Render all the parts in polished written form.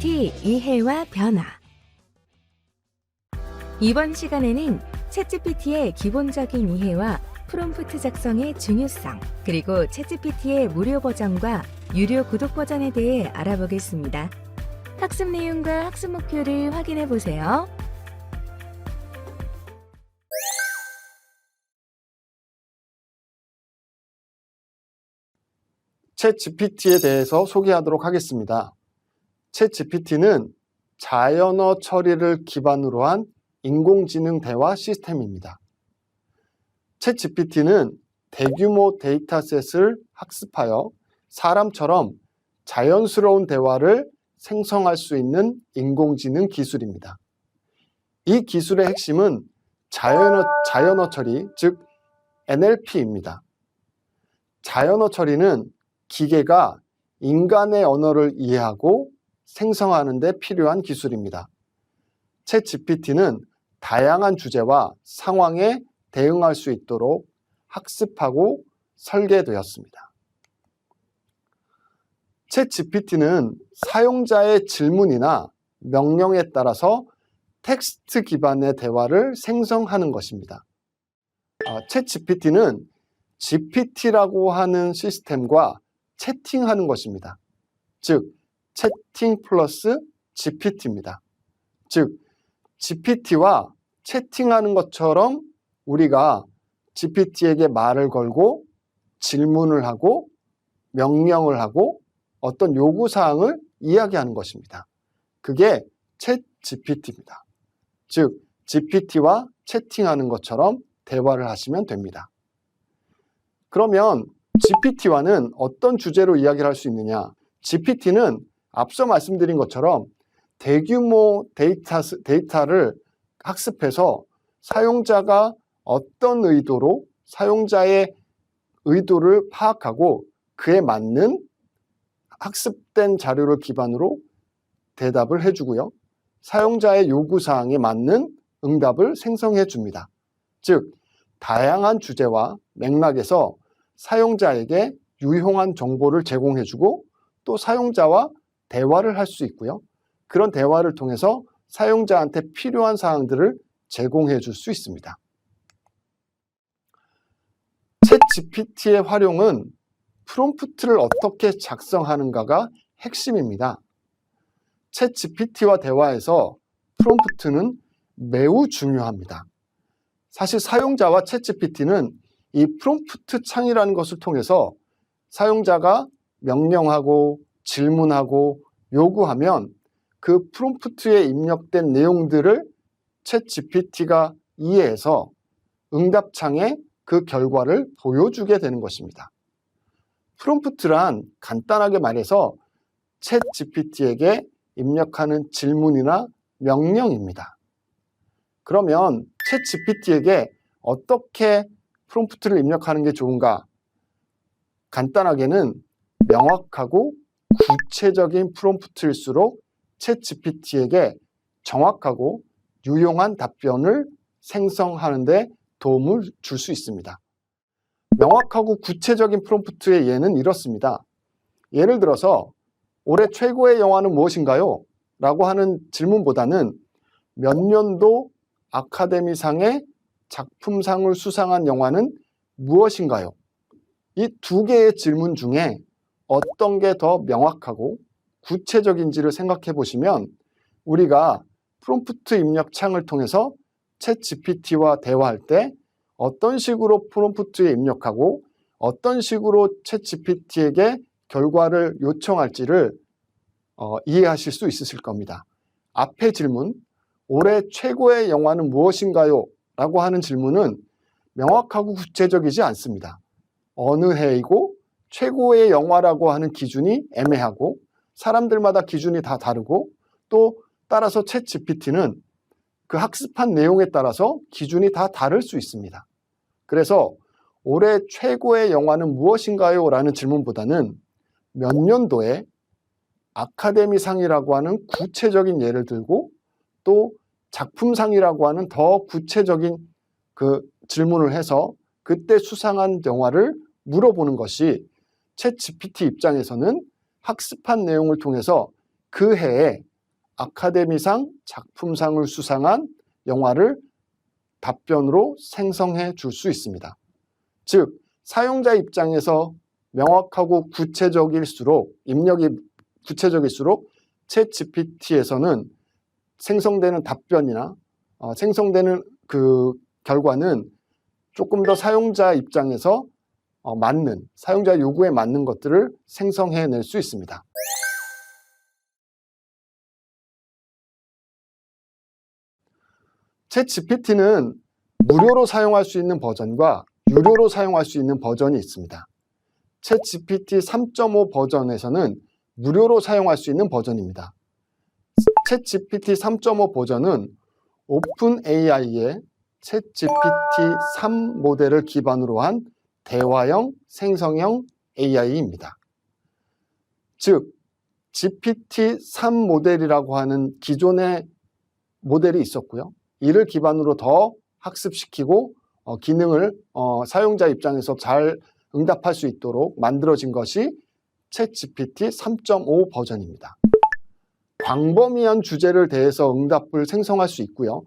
챗GPT 이해와 변화. 이번 시간에는 챗GPT의 기본적인 이해와 프롬프트 작성의 중요성, 그리고 챗GPT의 무료 버전과 유료 구독 버전에 대해 알아보겠습니다. 학습 내용과 학습 목표를 확인해 보세요. 챗GPT에 대해서 소개하도록 하겠습니다. 챗GPT는 자연어 처리를 기반으로 한 인공지능 대화 시스템입니다. 챗GPT는 대규모 데이터셋을 학습하여 사람처럼 자연스러운 대화를 생성할 수 있는 인공지능 기술입니다. 이 기술의 핵심은 자연어 처리, 즉 NLP입니다. 자연어 처리는 기계가 인간의 언어를 이해하고 생성하는 데 필요한 기술입니다. 챗GPT는 다양한 주제와 상황에 대응할 수 있도록 학습하고 설계되었습니다. 챗GPT는 사용자의 질문이나 명령에 따라서 텍스트 기반의 대화를 생성하는 것입니다. 챗GPT는 GPT라고 하는 시스템과 채팅하는 것입니다. 즉, 채팅 플러스 GPT입니다. 즉, GPT와 채팅하는 것처럼 우리가 GPT에게 말을 걸고 질문을 하고 명령을 하고 어떤 요구사항을 이야기하는 것입니다. 그게 챗GPT입니다. 즉, GPT와 채팅하는 것처럼 대화를 하시면 됩니다. 그러면 GPT와는 어떤 주제로 이야기를 할 수 있느냐? GPT는 앞서 말씀드린 것처럼 대규모 데이터를 학습해서 사용자가 어떤 의도로 사용자의 의도를 파악하고 그에 맞는 학습된 자료를 기반으로 대답을 해주고요. 사용자의 요구사항에 맞는 응답을 생성해 줍니다. 즉, 다양한 주제와 맥락에서 사용자에게 유용한 정보를 제공해주고 또 사용자와 대화를 할 수 있고요. 그런 대화를 통해서 사용자한테 필요한 사항들을 제공해 줄 수 있습니다. 챗GPT의 활용은 프롬프트를 어떻게 작성하는가가 핵심입니다. 챗GPT와 대화에서 프롬프트는 매우 중요합니다. 사실 사용자와 챗GPT는 이 프롬프트 창이라는 것을 통해서 사용자가 명령하고 질문하고 요구하면 그 프롬프트에 입력된 내용들을 챗GPT가 이해해서 응답창에 그 결과를 보여주게 되는 것입니다. 프롬프트란 간단하게 말해서 챗GPT에게 입력하는 질문이나 명령입니다. 그러면 챗GPT에게 어떻게 프롬프트를 입력하는 게 좋은가? 간단하게는 명확하고 구체적인 프롬프트일수록 챗GPT에게 정확하고 유용한 답변을 생성하는 데 도움을 줄 수 있습니다. 명확하고 구체적인 프롬프트의 예는 이렇습니다. 예를 들어서 올해 최고의 영화는 무엇인가요? 라고 하는 질문보다는 몇 년도 아카데미상의 작품상을 수상한 영화는 무엇인가요? 이 두 개의 질문 중에 어떤 게 더 명확하고 구체적인지를 생각해 보시면 우리가 프롬프트 입력 창을 통해서 챗GPT와 대화할 때 어떤 식으로 프롬프트에 입력하고 어떤 식으로 챗GPT에게 결과를 요청할지를 이해하실 수 있으실 겁니다. 앞의 질문, 올해 최고의 영화는 무엇인가요? 라고 하는 질문은 명확하고 구체적이지 않습니다. 어느 해이고 최고의 영화라고 하는 기준이 애매하고 사람들마다 기준이 다 다르고 또 따라서 챗GPT는 그 학습한 내용에 따라서 기준이 다 다를 수 있습니다. 그래서 올해 최고의 영화는 무엇인가요? 라는 질문보다는 몇 년도에 아카데미상이라고 하는 구체적인 예를 들고 또 작품상이라고 하는 더 구체적인 그 질문을 해서 그때 수상한 영화를 물어보는 것이 챗GPT 입장에서는 학습한 내용을 통해서 그 해에 아카데미상 작품상을 수상한 영화를 답변으로 생성해 줄 수 있습니다. 즉, 사용자 입장에서 명확하고 구체적일수록, 입력이 구체적일수록 챗GPT에서는 생성되는 답변이나 생성되는 그 결과는 조금 더 사용자 입장에서 맞는, 사용자 요구에 맞는 것들을 생성해낼 수 있습니다. 챗GPT는 무료로 사용할 수 있는 버전과 유료로 사용할 수 있는 버전이 있습니다. 챗GPT 3.5 버전에서는 무료로 사용할 수 있는 버전입니다. 챗GPT 3.5 버전은 오픈AI의 챗GPT 3 모델을 기반으로 한 대화형 생성형 AI입니다. 즉, GPT-3 모델이라고 하는 기존의 모델이 있었고요. 이를 기반으로 더 학습시키고 기능을 사용자 입장에서 잘 응답할 수 있도록 만들어진 것이 챗GPT 3.5 버전입니다. 광범위한 주제를 대해서 응답을 생성할 수 있고요.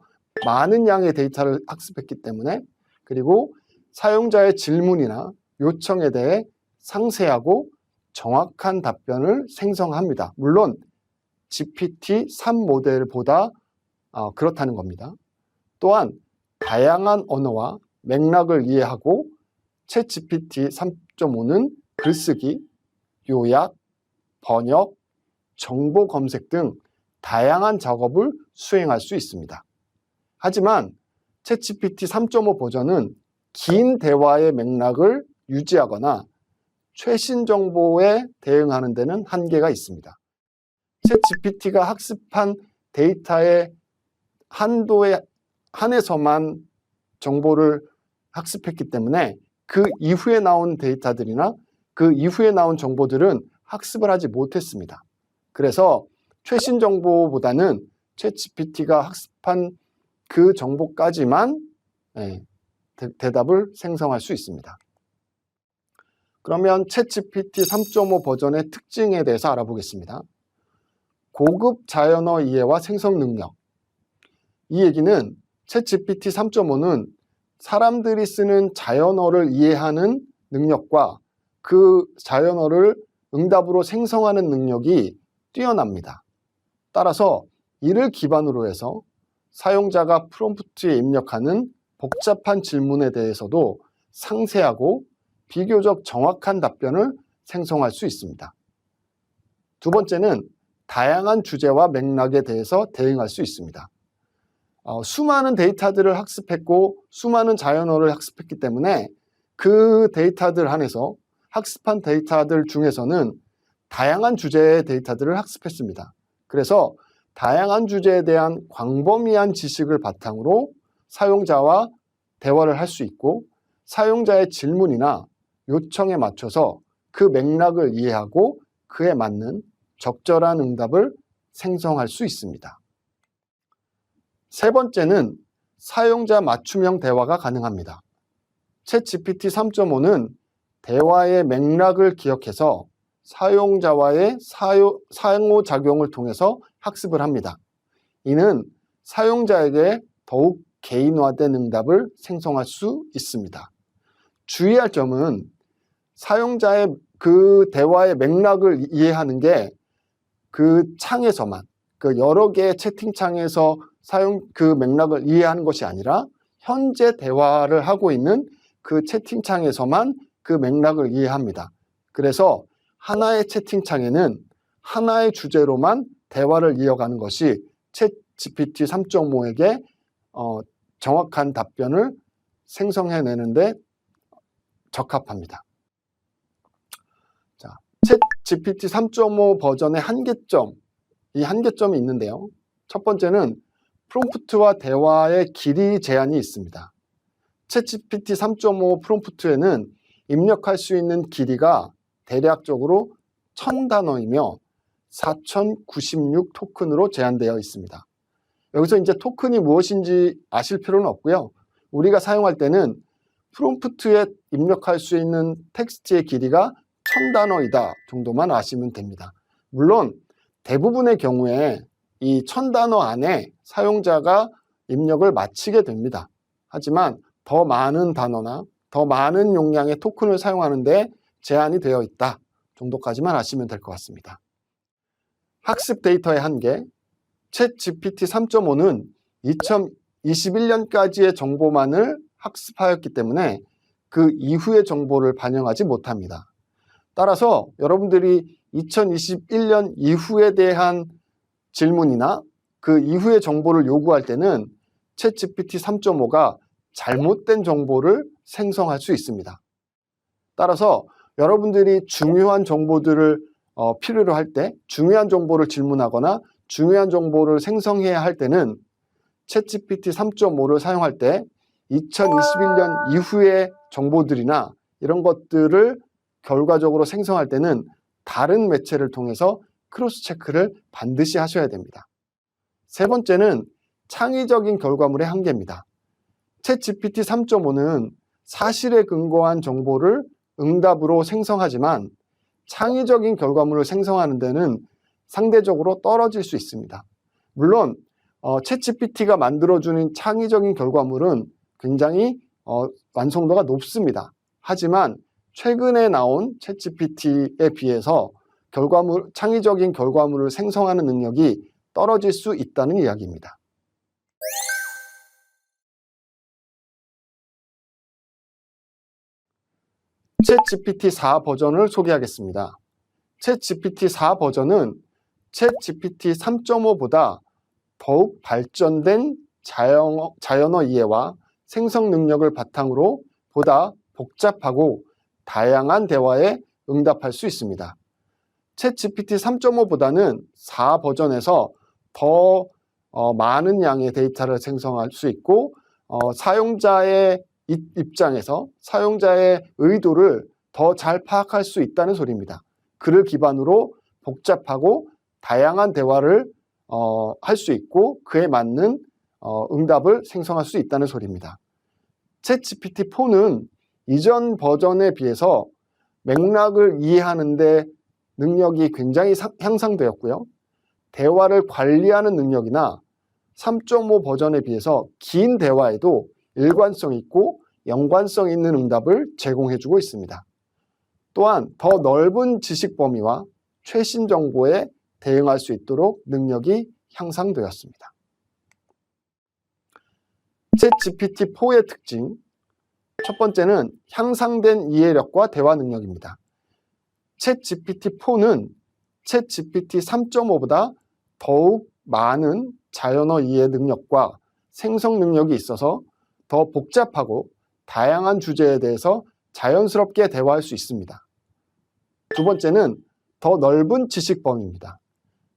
많은 양의 데이터를 학습했기 때문에, 그리고 사용자의 질문이나 요청에 대해 상세하고 정확한 답변을 생성합니다. 물론 GPT-3 모델보다 그렇다는 겁니다. 또한 다양한 언어와 맥락을 이해하고 챗GPT 3.5는 글쓰기, 요약, 번역, 정보 검색 등 다양한 작업을 수행할 수 있습니다. 하지만 챗GPT 3.5 버전은 긴 대화의 맥락을 유지하거나 최신 정보에 대응하는 데는 한계가 있습니다. 챗GPT가 학습한 데이터의 한도에 한해서만 정보를 학습했기 때문에 그 이후에 나온 데이터들이나 그 이후에 나온 정보들은 학습을 하지 못했습니다. 그래서 최신 정보보다는 챗GPT가 학습한 그 정보까지만 대답을 생성할 수 있습니다. 그러면 챗GPT 3.5 버전의 특징에 대해서 알아보겠습니다. 고급 자연어 이해와 생성 능력. 이 얘기는 챗GPT 3.5는 사람들이 쓰는 자연어를 이해하는 능력과 그 자연어를 응답으로 생성하는 능력이 뛰어납니다. 따라서 이를 기반으로 해서 사용자가 프롬프트에 입력하는 복잡한 질문에 대해서도 상세하고 비교적 정확한 답변을 생성할 수 있습니다. 두 번째는 다양한 주제와 맥락에 대해서 대응할 수 있습니다. 수많은 데이터들을 학습했고 수많은 자연어를 학습했기 때문에 그 데이터들 안에서 학습한 데이터들 중에서는 다양한 주제의 데이터들을 학습했습니다. 그래서 다양한 주제에 대한 광범위한 지식을 바탕으로 사용자와 대화를 할 수 있고 사용자의 질문이나 요청에 맞춰서 그 맥락을 이해하고 그에 맞는 적절한 응답을 생성할 수 있습니다. 세 번째는 사용자 맞춤형 대화가 가능합니다. 챗GPT 3.5는 대화의 맥락을 기억해서 사용자와의 상호작용을 통해서 학습을 합니다. 이는 사용자에게 더욱 개인화된 응답을 생성할 수 있습니다. 주의할 점은 사용자의 그 대화의 맥락을 이해하는 게 그 창에서만, 그 여러 개의 채팅창에서 그 맥락을 이해하는 것이 아니라 현재 대화를 하고 있는 그 채팅창에서만 그 맥락을 이해합니다. 그래서 하나의 채팅창에는 하나의 주제로만 대화를 이어가는 것이 챗GPT 3.5에게 정확한 답변을 생성해내는데 적합합니다. 자, 챗GPT 3.5 버전의 한계점, 이 한계점이 있는데요. 첫 번째는 프롬프트와 대화의 길이 제한이 있습니다. 챗GPT 3.5 프롬프트에는 입력할 수 있는 길이가 대략적으로 1000단어이며 4096 토큰으로 제한되어 있습니다. 여기서 이제 토큰이 무엇인지 아실 필요는 없고요. 우리가 사용할 때는 프롬프트에 입력할 수 있는 텍스트의 길이가 1000단어이다 정도만 아시면 됩니다. 물론 대부분의 경우에 이 1000단어 안에 사용자가 입력을 마치게 됩니다. 하지만 더 많은 단어나 더 많은 용량의 토큰을 사용하는 데 제한이 되어 있다 정도까지만 아시면 될 것 같습니다. 학습 데이터의 한계, 챗GPT 3.5는 2021년까지의 정보만을 학습하였기 때문에 그 이후의 정보를 반영하지 못합니다. 따라서 여러분들이 2021년 이후에 대한 질문이나 그 이후의 정보를 요구할 때는 챗GPT 3.5가 잘못된 정보를 생성할 수 있습니다. 따라서 여러분들이 중요한 정보들을 필요로 할 때, 중요한 정보를 질문하거나 중요한 정보를 생성해야 할 때는 챗GPT 3.5를 사용할 때 2021년 이후의 정보들이나 이런 것들을 결과적으로 생성할 때는 다른 매체를 통해서 크로스 체크를 반드시 하셔야 됩니다. 세 번째는 창의적인 결과물의 한계입니다. 챗GPT 3.5는 사실에 근거한 정보를 응답으로 생성하지만 창의적인 결과물을 생성하는 데는 상대적으로 떨어질 수 있습니다. 물론 챗GPT가 만들어주는 창의적인 결과물은 굉장히 완성도가 높습니다. 하지만 최근에 나온 챗GPT에 비해서 창의적인 결과물을 생성하는 능력이 떨어질 수 있다는 이야기입니다. 챗GPT 4 버전을 소개하겠습니다. 챗GPT 4 버전은 챗GPT 3.5보다 더욱 발전된 자연어 이해와 생성 능력을 바탕으로 보다 복잡하고 다양한 대화에 응답할 수 있습니다. 챗GPT 3.5보다는 4 버전에서 더 많은 양의 데이터를 생성할 수 있고 사용자의 입장에서 사용자의 의도를 더 잘 파악할 수 있다는 소리입니다. 그를 기반으로 복잡하고 다양한 대화를 할 수 있고 그에 맞는 응답을 생성할 수 있다는 소리입니다. 챗GPT 4는 이전 버전에 비해서 맥락을 이해하는 데 능력이 굉장히 향상되었고요. 대화를 관리하는 능력이나 3.5 버전에 비해서 긴 대화에도 일관성 있고 연관성 있는 응답을 제공해주고 있습니다. 또한 더 넓은 지식 범위와 최신 정보에 대응할 수 있도록 능력이 향상되었습니다. 챗GPT4의 특징, 첫 번째는 향상된 이해력과 대화 능력입니다. 챗GPT4는 챗GPT 3.5보다 더욱 많은 자연어 이해 능력과 생성 능력이 있어서 더 복잡하고 다양한 주제에 대해서 자연스럽게 대화할 수 있습니다. 두 번째는 더 넓은 지식 범위입니다.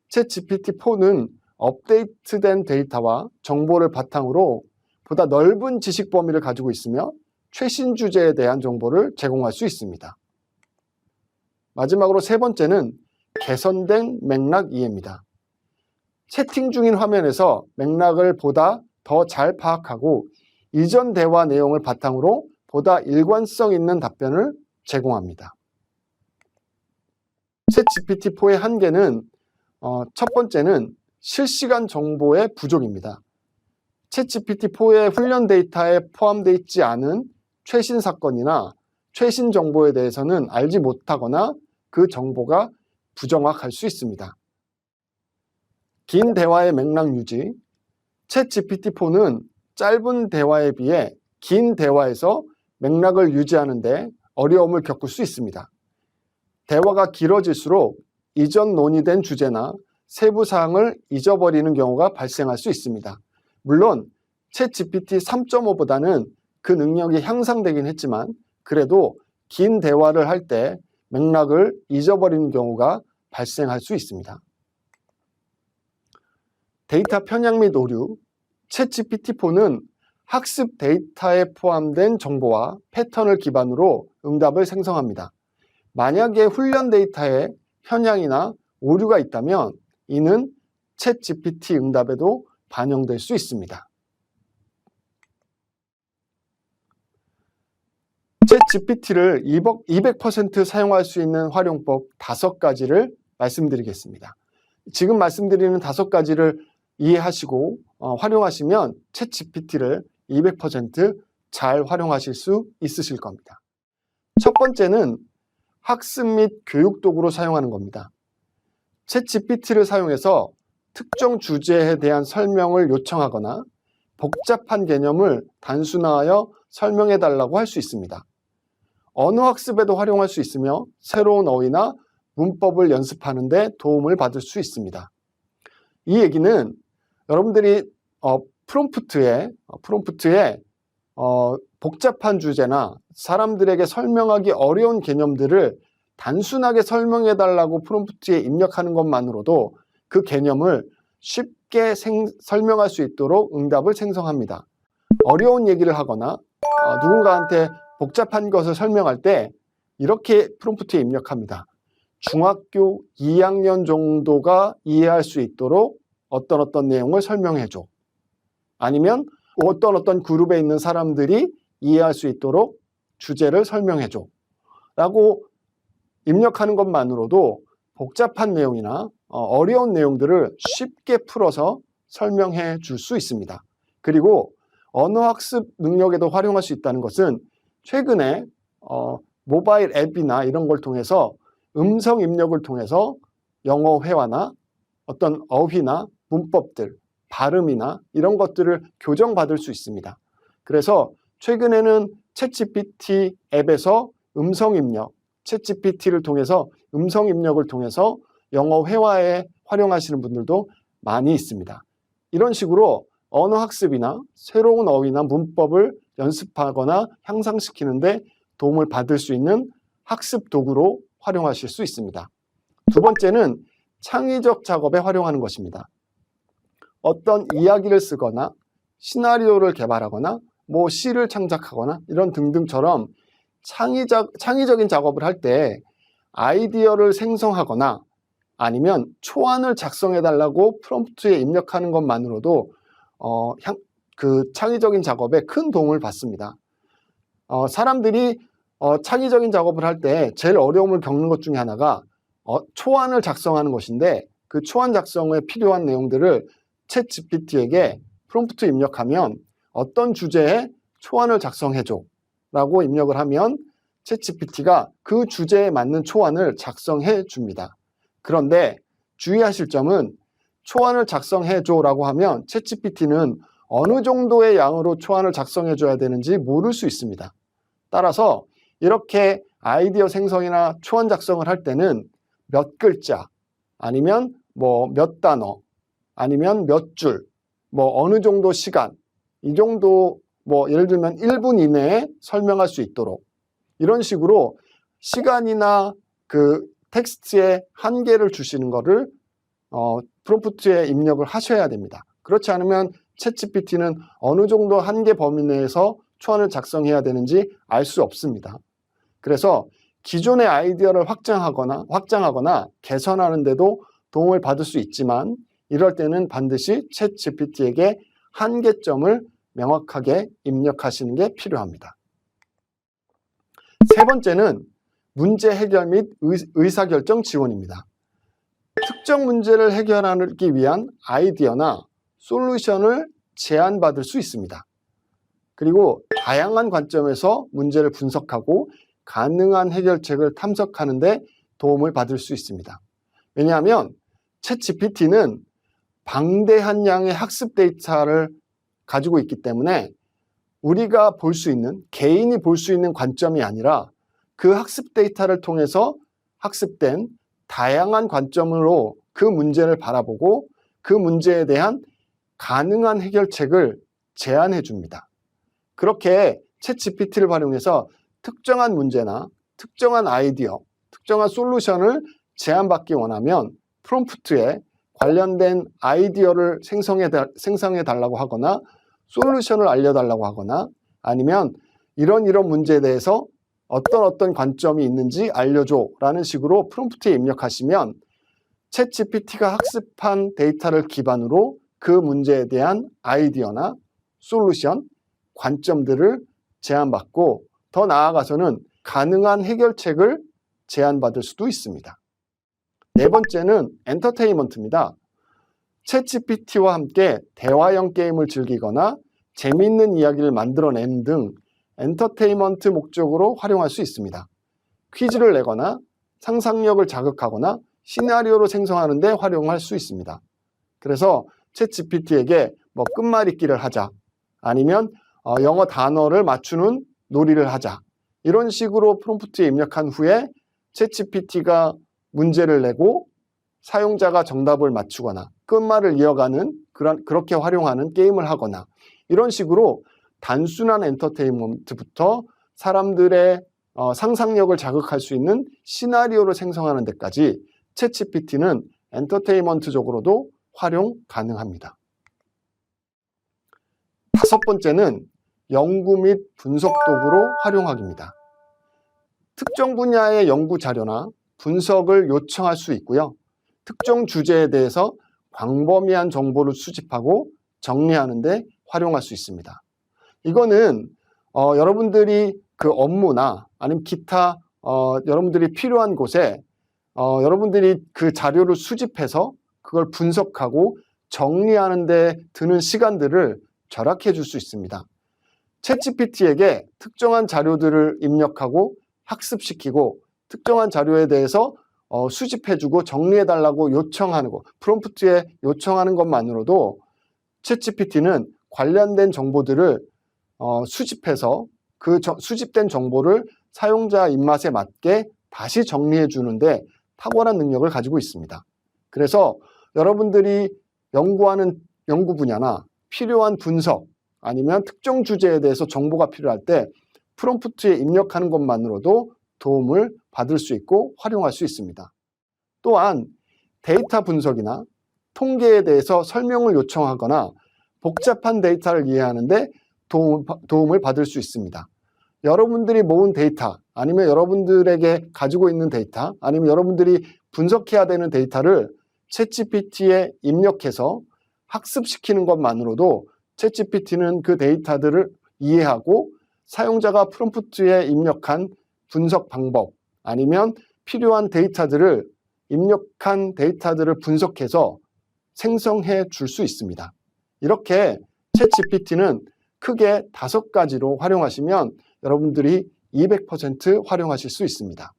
챗GPT4는 업데이트된 데이터와 정보를 바탕으로 보다 넓은 지식 범위를 가지고 있으며 최신 주제에 대한 정보를 제공할 수 있습니다. 마지막으로 세 번째는 개선된 맥락 이해입니다. 채팅 중인 화면에서 맥락을 보다 더 잘 파악하고 이전 대화 내용을 바탕으로 보다 일관성 있는 답변을 제공합니다. 챗GPT4의 한계는 첫 번째는 실시간 정보의 부족입니다. 챗GPT4의 훈련 데이터에 포함되어 있지 않은 최신 사건이나 최신 정보에 대해서는 알지 못하거나 그 정보가 부정확할 수 있습니다. 긴 대화의 맥락 유지, 챗GPT4는 짧은 대화에 비해 긴 대화에서 맥락을 유지하는 데 어려움을 겪을 수 있습니다. 대화가 길어질수록 이전 논의된 주제나 세부 사항을 잊어버리는 경우가 발생할 수 있습니다. 물론 챗GPT 3.5보다는 그 능력이 향상되긴 했지만 그래도 긴 대화를 할 때 맥락을 잊어버리는 경우가 발생할 수 있습니다. 데이터 편향 및 오류, 챗GPT4는 학습 데이터에 포함된 정보와 패턴을 기반으로 응답을 생성합니다. 만약에 훈련 데이터에 편향이나 오류가 있다면 이는 챗GPT 응답에도 반영될 수 있습니다. 챗GPT를 200% 사용할 수 있는 활용법 5가지를 말씀드리겠습니다. 지금 말씀드리는 5가지를 이해하시고 활용하시면 챗GPT를 200% 활용하실 수 있으실 겁니다. 첫 번째는 학습 및 교육 도구로 사용하는 겁니다. 챗GPT를 사용해서 특정 주제에 대한 설명을 요청하거나 복잡한 개념을 단순화하여 설명해 달라고 할 수 있습니다. 언어학습에도 활용할 수 있으며 새로운 어휘나 문법을 연습하는 데 도움을 받을 수 있습니다. 이 얘기는 여러분들이 프롬프트에 복잡한 주제나 사람들에게 설명하기 어려운 개념들을 단순하게 설명해 달라고 프롬프트에 입력하는 것만으로도 그 개념을 쉽게 설명할 수 있도록 응답을 생성합니다. 어려운 얘기를 하거나 누군가한테 복잡한 것을 설명할 때 이렇게 프롬프트에 입력합니다. 중학교 2학년 정도가 이해할 수 있도록 어떤 내용을 설명해줘. 아니면 어떤 그룹에 있는 사람들이 이해할 수 있도록 주제를 설명해줘. 라고 입력하는 것만으로도 복잡한 내용이나 어려운 내용들을 쉽게 풀어서 설명해 줄 수 있습니다. 그리고 언어학습 능력에도 활용할 수 있다는 것은 최근에 모바일 앱이나 이런 걸 통해서 음성 입력을 통해서 영어 회화나 어떤 어휘나 문법들, 발음이나 이런 것들을 교정받을 수 있습니다. 그래서 최근에는 챗GPT 앱에서 음성 입력, 챗GPT를 통해서 음성 입력을 통해서 영어 회화에 활용하시는 분들도 많이 있습니다. 이런 식으로 언어 학습이나 새로운 어휘나 문법을 연습하거나 향상시키는 데 도움을 받을 수 있는 학습 도구로 활용하실 수 있습니다. 두 번째는 창의적 작업에 활용하는 것입니다. 어떤 이야기를 쓰거나 시나리오를 개발하거나 시를 창작하거나 이런 등등처럼 창의적인 작업을 할 때 아이디어를 생성하거나 아니면 초안을 작성해 달라고 프롬프트에 입력하는 것만으로도 그 창의적인 작업에 큰 도움을 받습니다. 사람들이 창의적인 작업을 할 때 제일 어려움을 겪는 것 중에 하나가 초안을 작성하는 것인데 그 초안 작성에 필요한 내용들을 챗GPT에게 프롬프트 입력하면 어떤 주제에 초안을 작성해줘 라고 입력을 하면 챗GPT가 그 주제에 맞는 초안을 작성해 줍니다. 그런데 주의하실 점은 초안을 작성해줘 라고 하면 챗GPT는 어느 정도의 양으로 초안을 작성해 줘야 되는지 모를 수 있습니다. 따라서 이렇게 아이디어 생성이나 초안 작성을 할 때는 몇 글자 아니면 몇 단어 아니면 몇 줄 어느 정도 시간 이 정도 예를 들면 1분 이내에 설명할 수 있도록 이런 식으로 시간이나 그 텍스트에 한계를 주시는 거를 프롬프트에 입력을 하셔야 됩니다. 그렇지 않으면 챗GPT는 어느 정도 한계 범위 내에서 초안을 작성해야 되는지 알 수 없습니다. 그래서 기존의 아이디어를 확장하거나 개선하는 데도 도움을 받을 수 있지만 이럴 때는 반드시 챗GPT에게 한계점을 명확하게 입력하시는 게 필요합니다. 세 번째는 문제 해결 및 의사결정 지원입니다. 특정 문제를 해결하기 위한 아이디어나 솔루션을 제안받을 수 있습니다. 그리고 다양한 관점에서 문제를 분석하고 가능한 해결책을 탐색하는 데 도움을 받을 수 있습니다. 왜냐하면 챗GPT는 방대한 양의 학습 데이터를 가지고 있기 때문에 우리가 볼 수 있는, 개인이 볼 수 있는 관점이 아니라 그 학습 데이터를 통해서 학습된 다양한 관점으로 그 문제를 바라보고 그 문제에 대한 가능한 해결책을 제안해 줍니다. 그렇게 챗GPT를 활용해서 특정한 문제나 특정한 아이디어, 특정한 솔루션을 제안받기 원하면 프롬프트에 관련된 아이디어를 생성해 달라고 하거나 솔루션을 알려달라고 하거나 아니면 이런 문제에 대해서 어떤 관점이 있는지 알려줘 라는 식으로 프롬프트에 입력하시면 챗GPT가 학습한 데이터를 기반으로 그 문제에 대한 아이디어나 솔루션, 관점들을 제안받고 더 나아가서는 가능한 해결책을 제안받을 수도 있습니다. 네 번째는 엔터테인먼트입니다. 챗GPT와 함께 대화형 게임을 즐기거나 재미있는 이야기를 만들어내는 등 엔터테인먼트 목적으로 활용할 수 있습니다. 퀴즈를 내거나 상상력을 자극하거나 시나리오를 생성하는 데 활용할 수 있습니다. 그래서 챗GPT에게 뭐 끝말잇기를 하자, 아니면 영어 단어를 맞추는 놀이를 하자, 이런 식으로 프롬프트에 입력한 후에 챗GPT가 문제를 내고 사용자가 정답을 맞추거나 끝말을 이어가는 그렇게 활용하는 게임을 하거나, 이런 식으로 단순한 엔터테인먼트부터 사람들의 상상력을 자극할 수 있는 시나리오를 생성하는 데까지 챗GPT는 엔터테인먼트적으로도 활용 가능합니다. 다섯 번째는 연구 및 분석 도구로 활용하기입니다. 특정 분야의 연구 자료나 분석을 요청할 수 있고요. 특정 주제에 대해서 광범위한 정보를 수집하고 정리하는 데 활용할 수 있습니다. 이거는 여러분들이 그 업무나 아니면 기타 여러분들이 필요한 곳에 여러분들이 그 자료를 수집해서 그걸 분석하고 정리하는 데 드는 시간들을 절약해 줄 수 있습니다. 챗GPT에게 특정한 자료들을 입력하고 학습시키고 특정한 자료에 대해서 수집해주고 정리해달라고 요청하는 것, 프롬프트에 요청하는 것만으로도 챗GPT는 관련된 정보들을 수집해서 그 수집된 정보를 사용자 입맛에 맞게 다시 정리해 주는데 탁월한 능력을 가지고 있습니다. 그래서 여러분들이 연구하는 연구 분야나 필요한 분석 아니면 특정 주제에 대해서 정보가 필요할 때 프롬프트에 입력하는 것만으로도 도움을 받을 수 있고 활용할 수 있습니다. 또한 데이터 분석이나 통계에 대해서 설명을 요청하거나 복잡한 데이터를 이해하는 데 도움을 받을 수 있습니다. 여러분들이 모은 데이터 아니면 여러분들에게 가지고 있는 데이터 아니면 여러분들이 분석해야 되는 데이터를 챗GPT에 입력해서 학습시키는 것만으로도 챗GPT는 그 데이터들을 이해하고 사용자가 프롬프트에 입력한 분석 방법 아니면 필요한 데이터들을 입력한 데이터들을 분석해서 생성해 줄 수 있습니다. 이렇게 챗GPT는 크게 5가지로 활용하시면 여러분들이 200% 활용하실 수 있습니다.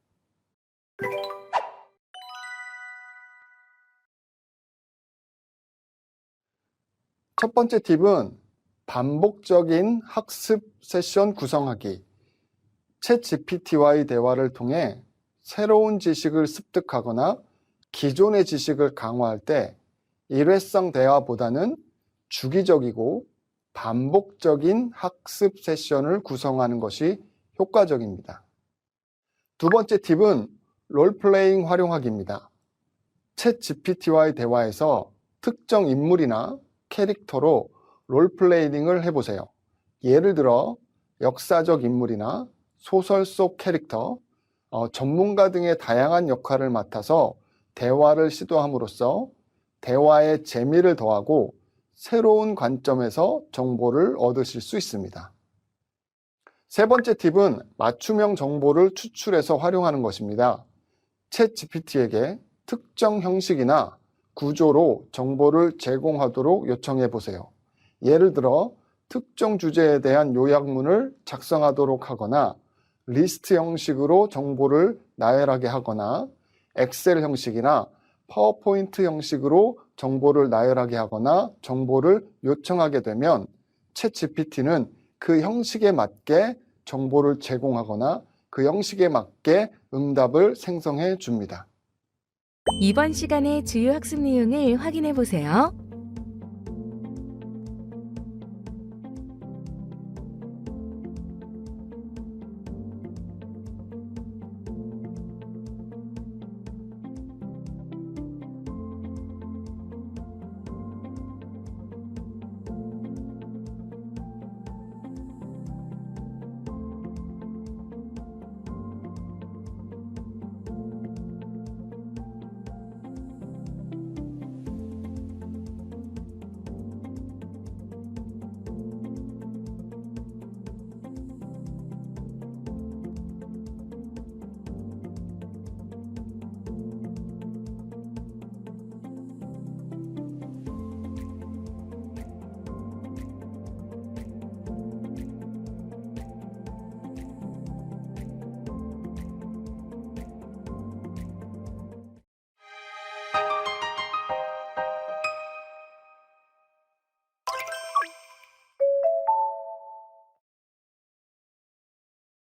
첫 번째 팁은 반복적인 학습 세션 구성하기. 챗GPT와의 대화를 통해 새로운 지식을 습득하거나 기존의 지식을 강화할 때 일회성 대화보다는 주기적이고 반복적인 학습 세션을 구성하는 것이 효과적입니다. 두 번째 팁은 롤플레잉 활용하기입니다. 챗GPT와의 대화에서 특정 인물이나 캐릭터로 롤플레이잉을 해보세요. 예를 들어 역사적 인물이나 소설 속 캐릭터, 전문가 등의 다양한 역할을 맡아서 대화를 시도함으로써 대화의 재미를 더하고 새로운 관점에서 정보를 얻으실 수 있습니다. 세 번째 팁은 맞춤형 정보를 추출해서 활용하는 것입니다. 챗GPT에게 특정 형식이나 구조로 정보를 제공하도록 요청해 보세요. 예를 들어 특정 주제에 대한 요약문을 작성하도록 하거나 리스트 형식으로 정보를 나열하게 하거나 엑셀 형식이나 파워포인트 형식으로 정보를 나열하게 하거나 정보를 요청하게 되면 챗GPT는 그 형식에 맞게 정보를 제공하거나 그 형식에 맞게 응답을 생성해 줍니다. 이번 시간의 주요 학습 내용을 확인해 보세요.